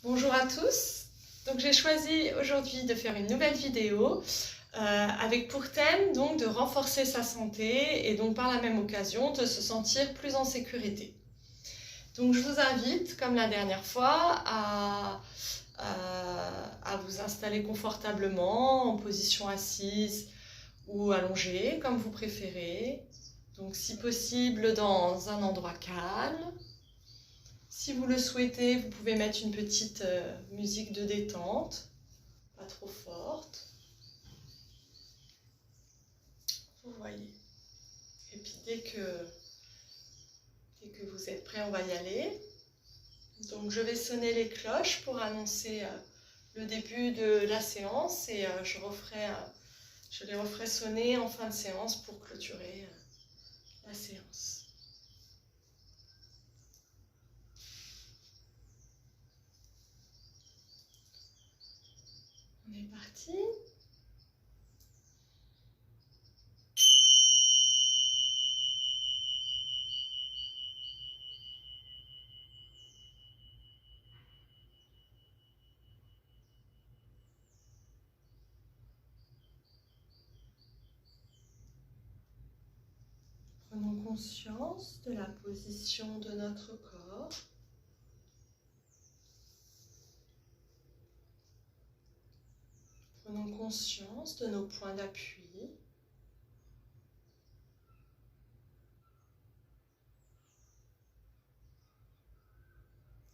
Bonjour à tous. Donc j'ai choisi aujourd'hui de faire une nouvelle vidéo avec pour thème donc de renforcer sa santé et donc par la même occasion de se sentir plus en sécurité. Donc je vous invite, comme la dernière fois, à vous installer confortablement en position assise ou allongée, comme vous préférez. Donc si possible dans un endroit calme. Si vous le souhaitez, vous pouvez mettre une petite musique de détente, pas trop forte. Vous voyez. Et puis dès que vous êtes prêt, on va y aller. Donc je vais sonner les cloches pour annoncer le début de la séance et je les referai sonner en fin de séance pour clôturer la séance. On est parti. Prenons conscience de la position de notre corps. Prenons conscience de nos points d'appui.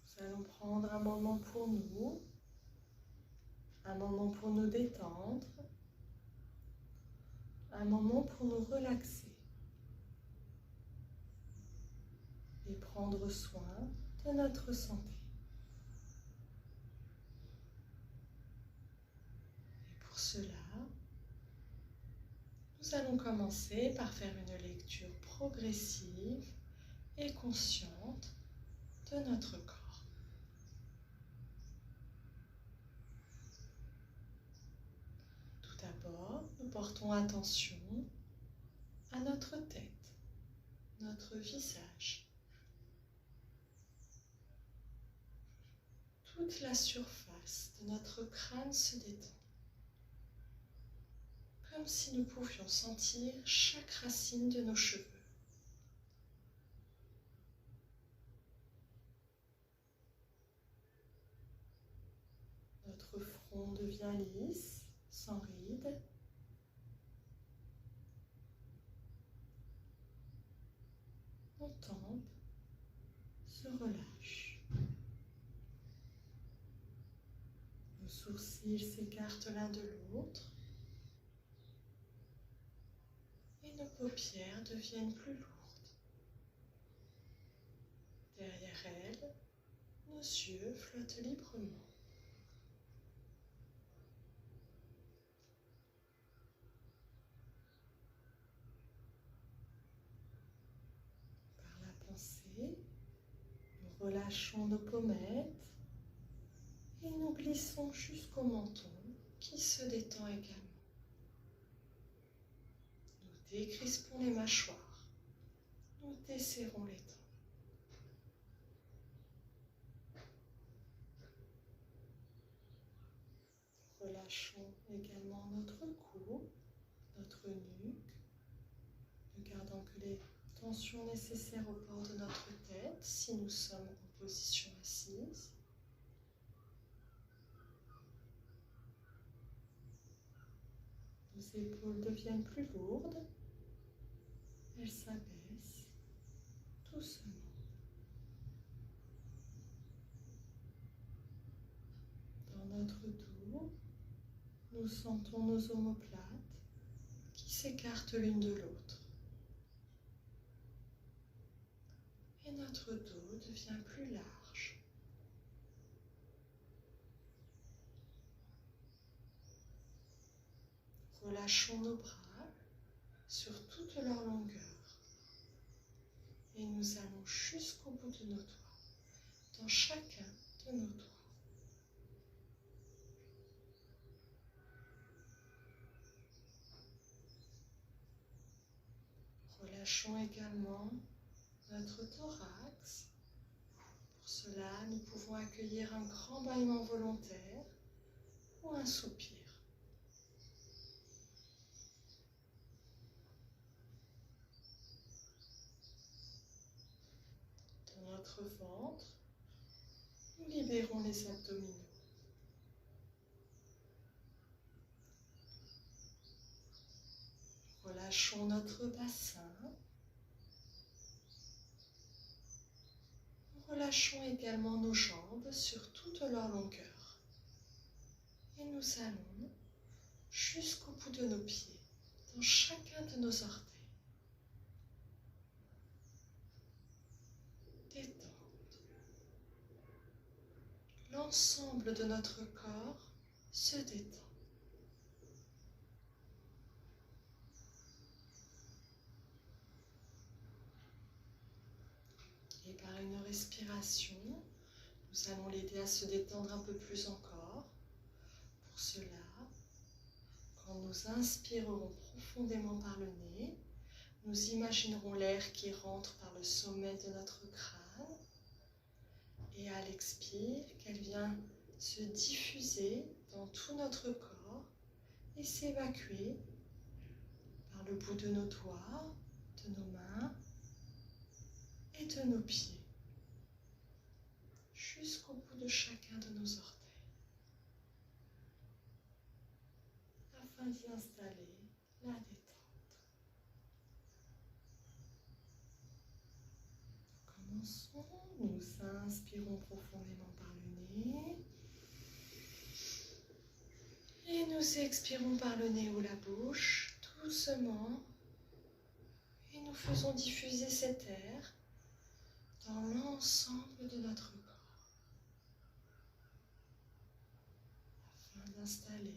Nous allons prendre un moment pour nous détendre, un moment pour nous relaxer et prendre soin de notre santé. Et pour cela, nous allons commencer par faire une lecture progressive et consciente de notre corps. Tout d'abord, nous portons attention à notre tête, notre visage. Toute la surface de notre crâne se détend, comme si nous pouvions sentir chaque racine de nos cheveux. Notre front devient lisse, sans rides. Nos tempes se relâchent. Nos sourcils s'écartent l'un de l'autre. Et nos paupières deviennent plus lourdes. Derrière elles, nos yeux flottent librement. Par la pensée, nous relâchons nos pommettes et nous glissons jusqu'au menton qui se détend également. Nous décrispons les mâchoires, nous desserrons les dents. Relâchons également notre cou, notre nuque, ne gardant que les tensions nécessaires au bord de notre tête si nous sommes en position assise. Nos épaules deviennent plus lourdes, elles s'abaissent doucement. Dans notre dos, nous sentons nos omoplates qui s'écartent l'une de l'autre. Et notre dos devient plus large. Relâchons nos bras sur toute leur longueur. Et nous allons jusqu'au bout de nos doigts, dans chacun de nos doigts. Relâchons également notre thorax pour Pour cela, nous pouvons accueillir un grand bâillement volontaire ou un soupir. Dans notre ventre, nous libérons les abdominaux. Relâchons notre bassin. Relâchons également nos jambes sur toute leur longueur. Et nous allons jusqu'au bout de nos pieds, dans chacun de nos orteils. Détente. L'ensemble de notre corps se détend. Et par une respiration, nous allons l'aider à se détendre un peu plus encore. Pour cela, quand nous inspirerons profondément par le nez, nous imaginerons l'air qui rentre par le sommet de notre crâne. Et à l'expire, qu'elle vient se diffuser dans tout notre corps et s'évacuer par le bout de nos doigts, de nos mains et de nos pieds, jusqu'au bout de chacun de nos orteils, afin d'y installer la détente. Commençons, nous inspirons profondément par le nez et nous expirons par le nez ou la bouche, doucement, et nous faisons diffuser cet air dans l'ensemble de notre corps, afin d'installer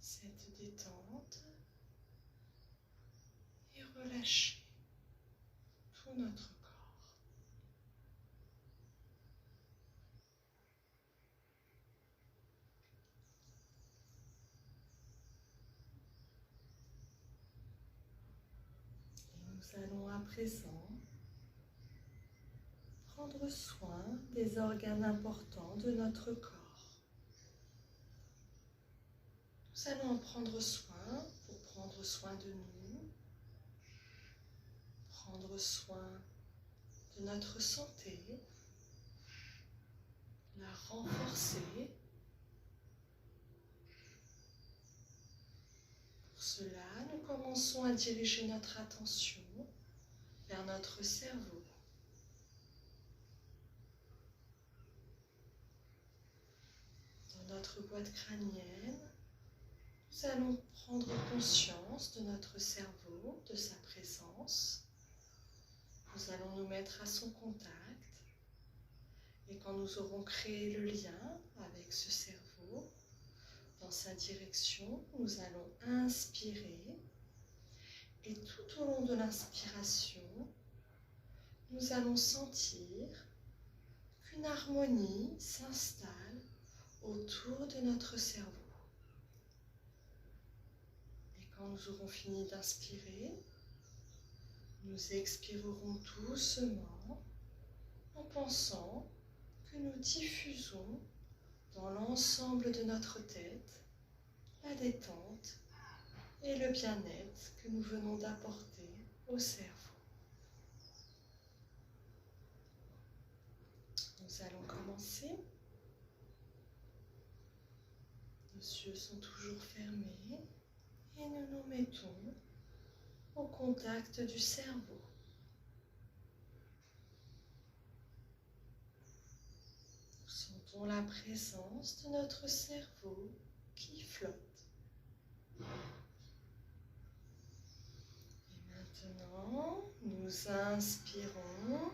cette détente et relâcher tout notre corps. Et nous allons à présent prendre soin des organes importants de notre corps. Nous allons en prendre soin pour prendre soin de nous, prendre soin de notre santé, la renforcer. Pour cela, nous commençons à diriger notre attention vers notre cerveau. Dans notre boîte crânienne, nous allons prendre conscience de notre cerveau, de sa présence. Nous allons nous mettre à son contact. Et quand nous aurons créé le lien avec ce cerveau, dans sa direction, nous allons inspirer. Et tout au long de l'inspiration, nous allons sentir qu'une harmonie s'installe autour de notre cerveau. Et quand nous aurons fini d'inspirer, nous expirerons doucement en pensant que nous diffusons dans l'ensemble de notre tête la détente et le bien-être que nous venons d'apporter au cerveau. Nous allons commencer. Nos yeux sont toujours fermés et nous nous mettons au contact du cerveau. Nous sentons la présence de notre cerveau qui flotte. Et maintenant, nous inspirons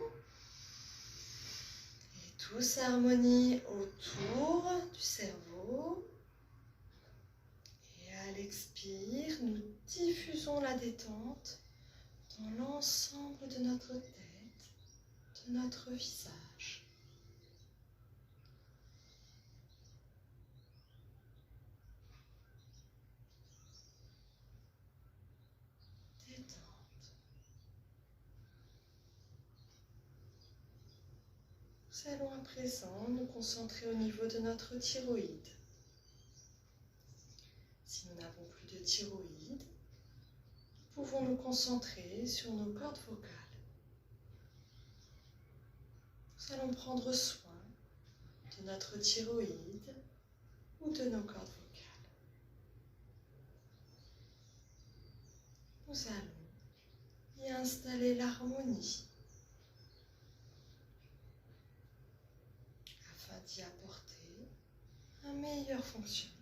et tout s'harmonie autour du cerveau. Et à l'expire, nous diffusons la détente dans l'ensemble de notre tête, de notre visage. Détente. Nous allons à présent nous concentrer au niveau de notre thyroïde. Si nous n'avons plus de thyroïde, nous pouvons nous concentrer sur nos cordes vocales. Nous allons prendre soin de notre thyroïde ou de nos cordes vocales. Nous allons y installer l'harmonie afin d'y apporter un meilleur fonctionnement.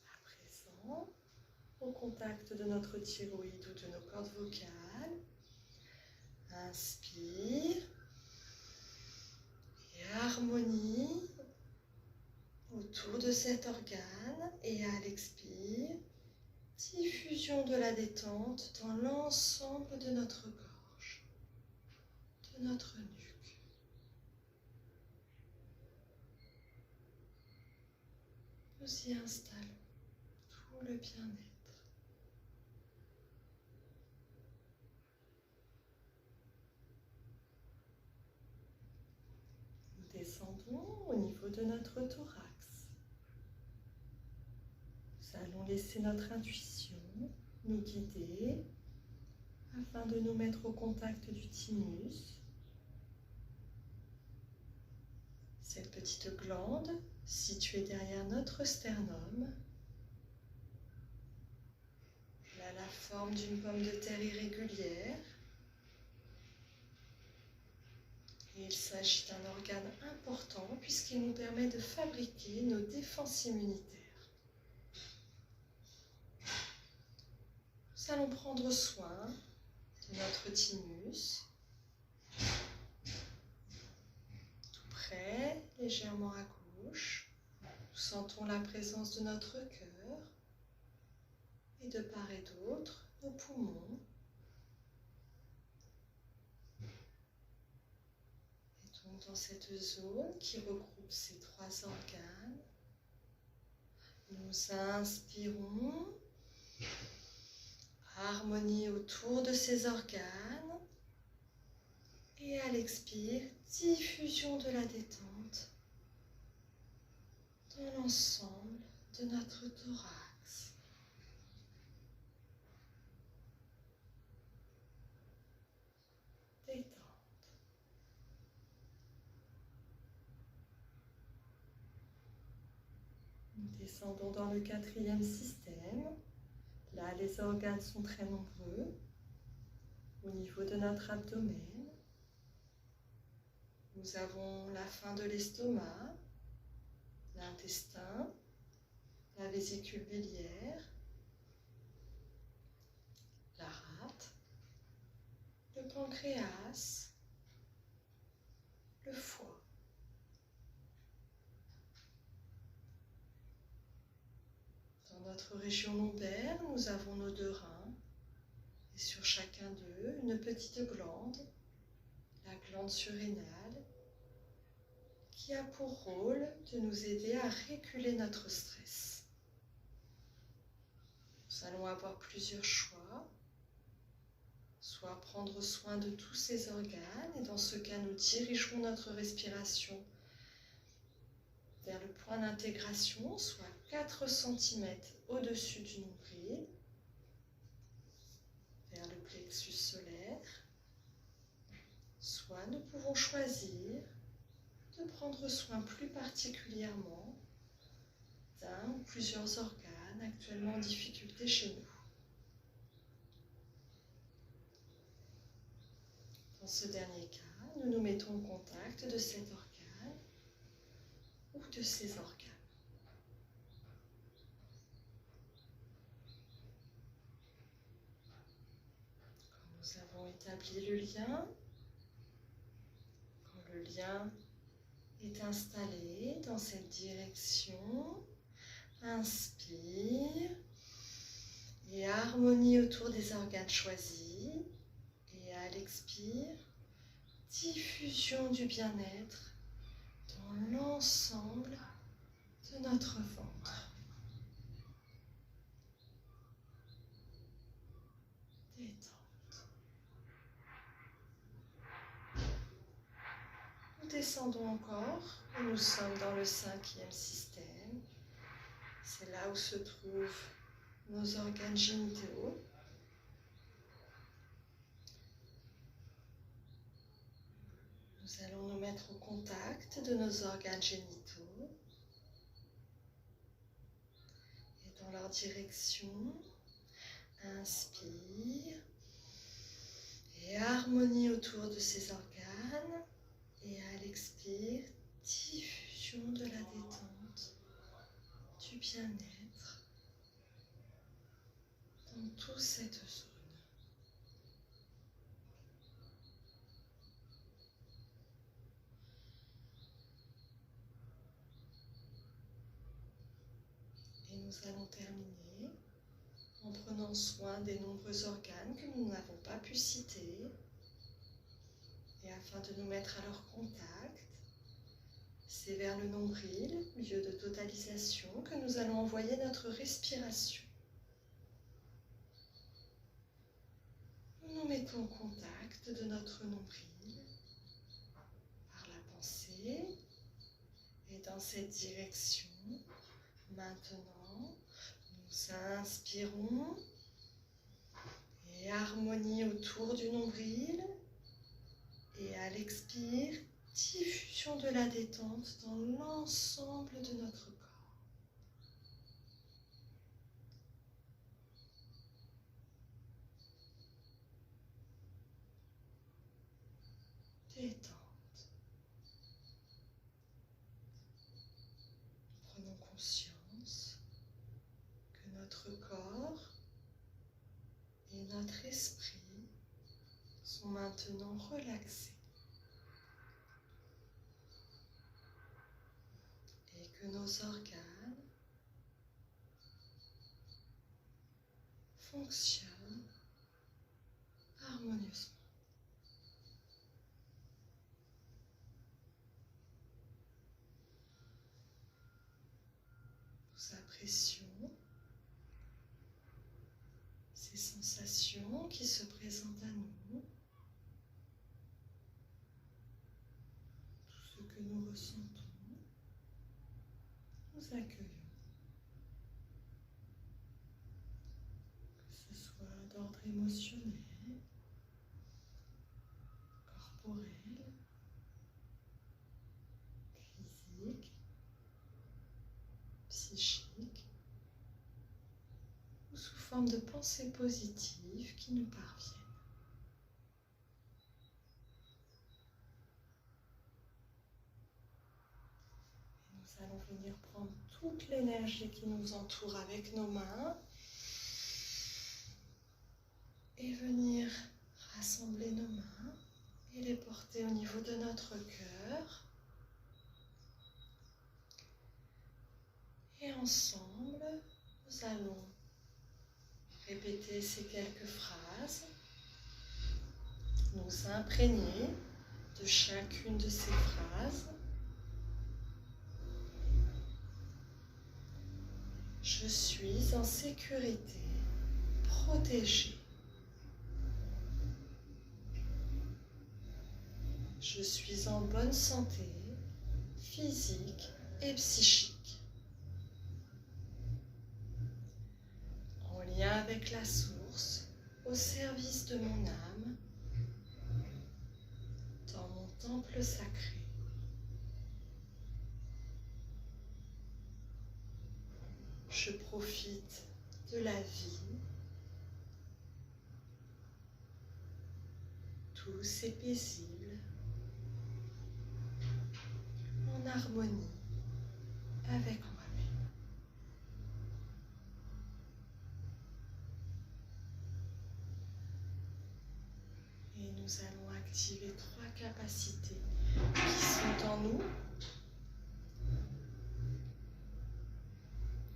À présent, au contact de notre thyroïde ou de nos cordes vocales, inspire et harmonie autour de cet organe et à l'expire, diffusion de la détente dans l'ensemble de notre gorge, de notre nuque. Nous y installons tout le bien-être. Nous descendons au niveau de notre thorax. Nous allons laisser notre intuition nous guider afin de nous mettre au contact du thymus. Cette petite glande située derrière notre sternum. Elle a la forme d'une pomme de terre irrégulière. Et il s'agit d'un organe important puisqu'il nous permet de fabriquer nos défenses immunitaires. Nous allons prendre soin de notre thymus, tout près, légèrement à gauche. Nous sentons la présence de notre cœur et de part et d'autre, nos poumons. Et donc dans cette zone qui regroupe ces trois organes, nous inspirons. Harmonie autour de ces organes et à l'expire, diffusion de la détente dans l'ensemble de notre thorax. Détente. Nous descendons dans le quatrième système. Là, les organes sont très nombreux. Au niveau de notre abdomen, nous avons la fin de l'estomac, l'intestin, la vésicule biliaire, la rate, le pancréas, le foie. Dans notre région lombaire, nous avons nos deux reins et sur chacun d'eux, une petite glande, la glande surrénale, qui a pour rôle de nous aider à réguler notre stress. Nous allons avoir plusieurs choix, soit prendre soin de tous ces organes et dans ce cas, nous dirigerons notre respiration vers le point d'intégration, soit 4 cm au-dessus du nombril, vers le plexus solaire. Soit nous pouvons choisir de prendre soin plus particulièrement d'un ou plusieurs organes actuellement en difficulté chez nous. Dans ce dernier cas, nous nous mettons au contact de cet organe ou de ces organes. Quand nous avons établi le lien, quand le lien est installé dans cette direction, inspire et harmonie autour des organes choisis et à l'expire, diffusion du bien-être dans l'ensemble de notre ventre. Nous descendons encore. Nous sommes dans le 5e système. C'est là où se trouvent nos organes génitaux. Nous allons nous mettre au contact de nos organes génitaux et dans leur direction. Inspire et harmonie autour de ces organes. Et à l'expire, diffusion de la détente, du bien-être dans toute cette zone. Et nous allons terminer en prenant soin des nombreux organes que nous n'avons pas pu citer. Et afin de nous mettre à leur contact, c'est vers le nombril, lieu de totalisation, que nous allons envoyer notre respiration. Nous nous mettons au contact de notre nombril par la pensée et dans cette direction. Maintenant, nous inspirons et harmonie autour du nombril. Et à l'expire, diffusion de la détente dans l'ensemble de notre corps. Détente. Prenons conscience que notre corps et notre esprit sont maintenant relaxés et que nos organes fonctionnent harmonieusement. Nous apprécions ces sensations qui se présentent à nous, tout ce que nous ressentons, nous accueillons, que ce soit d'ordre émotionnel, corporel, physique, psychique, ou sous forme de pensées positives qui nous parviennent. Et nous allons venir prendre toute l'énergie qui nous entoure avec nos mains et venir rassembler nos mains et les porter au niveau de notre cœur. Et ensemble, nous allons répéter ces quelques phrases, nous imprégner de chacune de ces phrases. Je suis en sécurité, protégée. Je suis en bonne santé, physique et psychique. En lien avec la source, au service de mon âme, dans mon temple sacré. Je profite de la vie. Douce et paisible, en harmonie avec moi-même. Et nous allons activer 3 capacités qui sont en nous.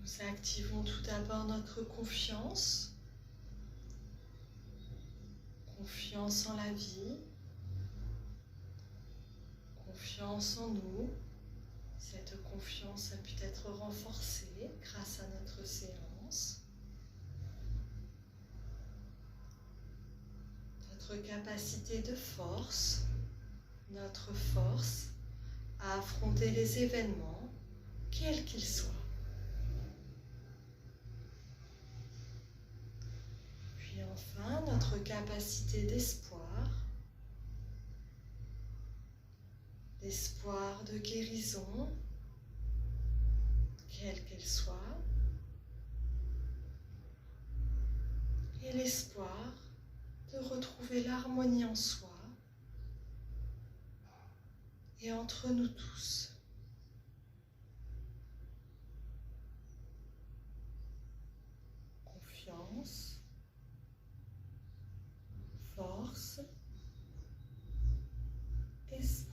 Nous activons tout d'abord notre confiance. Confiance en la vie. Confiance en nous. Cette confiance a pu être renforcée grâce à notre séance. Notre capacité de force, notre force à affronter les événements, quels qu'ils soient. Puis enfin, notre capacité d'espoir, l'espoir de guérison, quelle qu'elle soit, et l'espoir de retrouver l'harmonie en soi et entre nous tous. Confiance, force, espoir.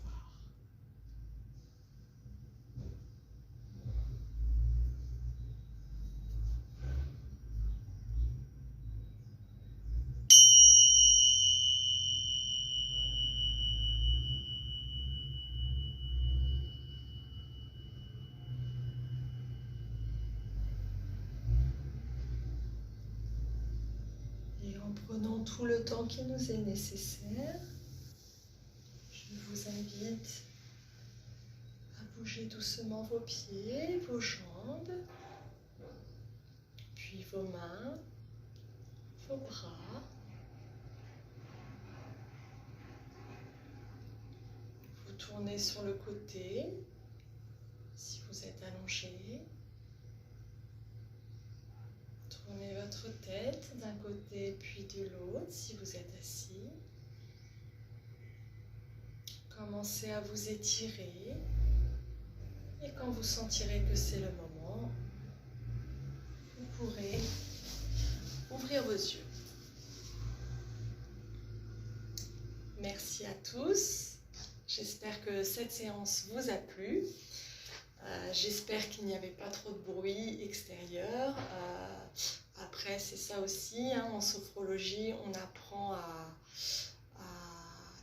En prenant tout le temps qui nous est nécessaire, je vous invite à bouger doucement vos pieds, vos jambes, puis vos mains, vos bras. Vous tournez sur le côté si vous êtes allongé. Tournez votre tête d'un côté puis de l'autre si vous êtes assis. Commencez à vous étirer et quand vous sentirez que c'est le moment, vous pourrez ouvrir vos yeux. Merci à tous. J'espère que cette séance vous a plu. J'espère qu'il n'y avait pas trop de bruit extérieur. Après, c'est ça aussi, hein, en sophrologie, on apprend à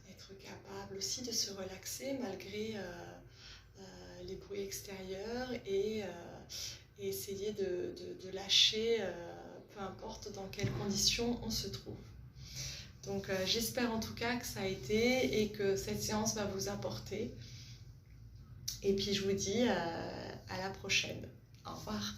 être capable aussi de se relaxer malgré les bruits extérieurs et essayer de lâcher, peu importe dans quelles conditions on se trouve. Donc j'espère en tout cas que ça a été et que cette séance va vous apporter. Et puis je vous dis à la prochaine. Au revoir.